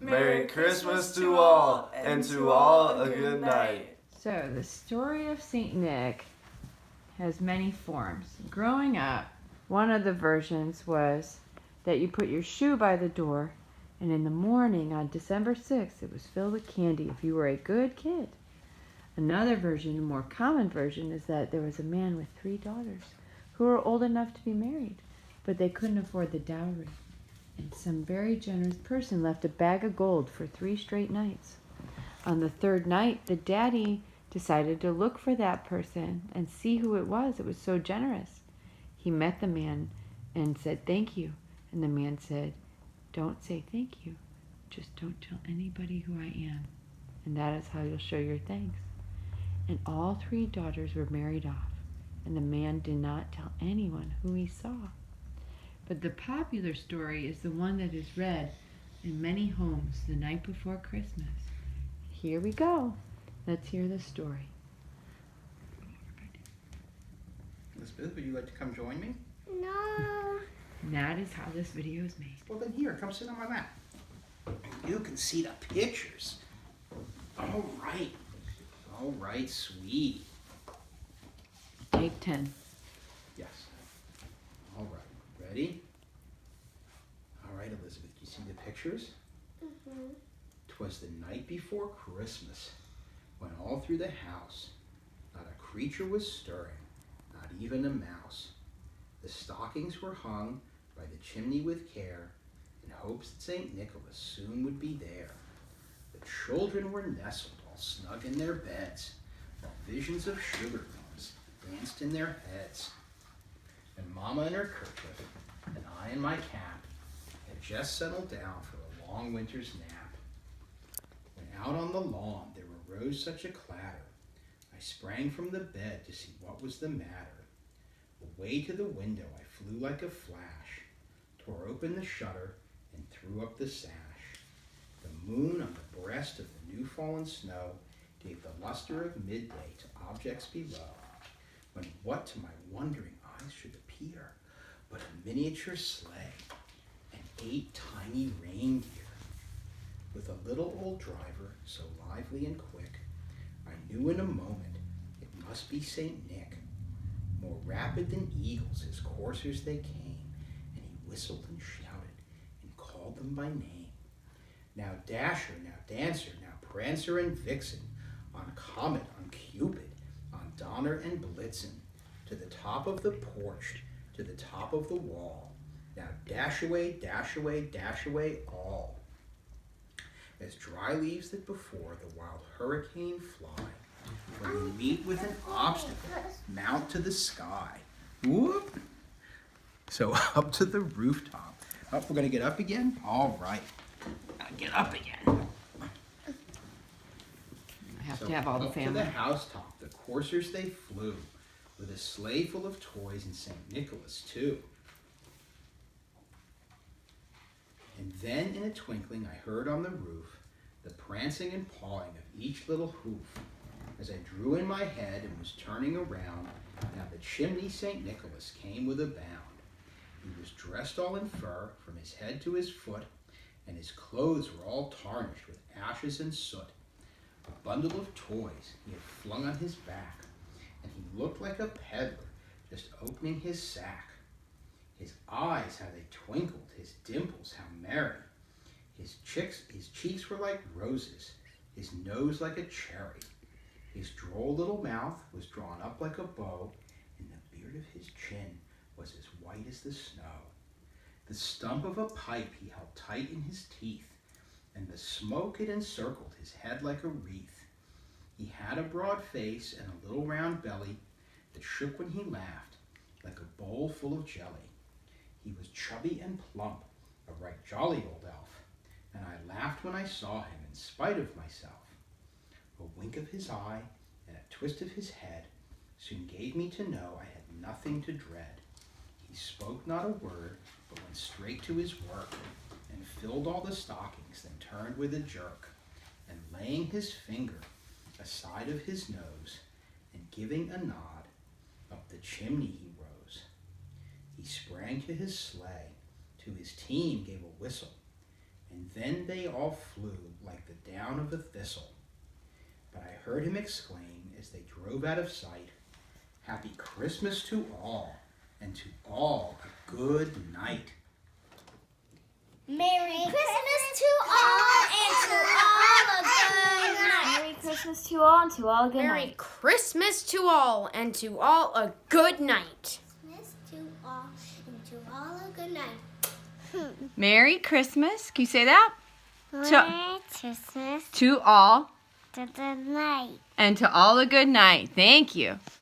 Merry Christmas to all, and to all a good night. So, the story of St. Nick has many forms. Growing up, one of the versions was that you put your shoe by the door, and in the morning on December 6th, it was filled with candy if you were a good kid. Another version, a more common version, is that there was a man with 3 daughters who were old enough to be married, but they couldn't afford the dowry. And some very generous person left a bag of gold for 3 straight nights. On the 3rd night, the daddy decided to look for that person and see who it was. It was so generous. He met the man and said, "Thank you." And the man said, "Don't say thank you. Just don't tell anybody who I am. And that is how you'll show your thanks." And all 3 daughters were married off. And the man did not tell anyone who he saw. But the popular story is the one that is read in many homes the night before Christmas. Here we go. Let's hear the story. Elizabeth, would you like to come join me? No. And that is how this video is made. Well, then here, come sit on my lap. You can see the pictures. All right, sweetie. Take 10. Yes. All right, ready? All right, Elizabeth, you see the pictures? Mm-hmm. 'Twas the night before Christmas, when all through the house not a creature was stirring, not even a mouse. The stockings were hung by the chimney with care, in hopes that St. Nicholas soon would be there. The children were nestled all snug in their beds, while visions of sugar plums danced in their heads. And Mama in her kerchief, and I in my cap, had just settled down for a long winter's nap. When out on the lawn there arose such a clatter, I sprang from the bed to see what was the matter. Away to the window I flew like a flash, tore open the shutter, and threw up the sash. The moon on the breast of the new-fallen snow gave the luster of midday to objects below, when what to my wondering eyes should appear but a miniature sleigh and 8 tiny reindeer. With a little old driver, so lively and quick, I knew in a moment it must be St. Nick. More rapid than eagles his coursers they came, and he whistled and shouted and called them by name. Now Dasher, now Dancer, now Prancer and Vixen, on Comet, on Cupid, on Donner and Blitzen, to the top of the porch, to the top of the wall. Now dash away, dash away, dash away all. As dry leaves that before the wild hurricane fly, when we meet with an obstacle, mount to the sky. Whoop! So up to the rooftop. Oh, we're gonna get up again? All right. Get up again. I have to have all the Up family. to the housetop, the coursers they flew, with a sleigh full of toys and St. Nicholas too. And then in a twinkling I heard on the roof the prancing and pawing of each little hoof. As I drew in my head and was turning around, now the chimney St. Nicholas came with a bound. He was dressed all in fur from his head to his foot, and his clothes were all tarnished with ashes and soot. A bundle of toys he had flung on his back, and he looked like a peddler just opening his sack. His eyes, how they twinkled, his dimples, how merry. His cheeks were like roses, his nose like a cherry. His droll little mouth was drawn up like a bow, and the beard of his chin was as white as the snow. The stump of a pipe he held tight in his teeth, and the smoke it encircled his head like a wreath. He had a broad face and a little round belly that shook when he laughed, like a bowl full of jelly. He was chubby and plump, a right jolly old elf, and I laughed when I saw him in spite of myself. A wink of his eye and a twist of his head soon gave me to know I had nothing to dread. He spoke not a word, but went straight to his work, and filled all the stockings, then turned with a jerk, and laying his finger aside of his nose, and giving a nod, up the chimney he rose. He sprang to his sleigh, to his team gave a whistle, and then they all flew like the down of a thistle. But I heard him exclaim as they drove out of sight, "Happy Christmas to all, and to all a good night." Merry Christmas to all, and to all a good night. Merry Christmas to all and to all a good Merry night. Christmas to all, and to all a good night. Christmas to all, and to all a good night. Merry Christmas. Can you say that? Merry Christmas To all to the night. and to all a good night. Thank you.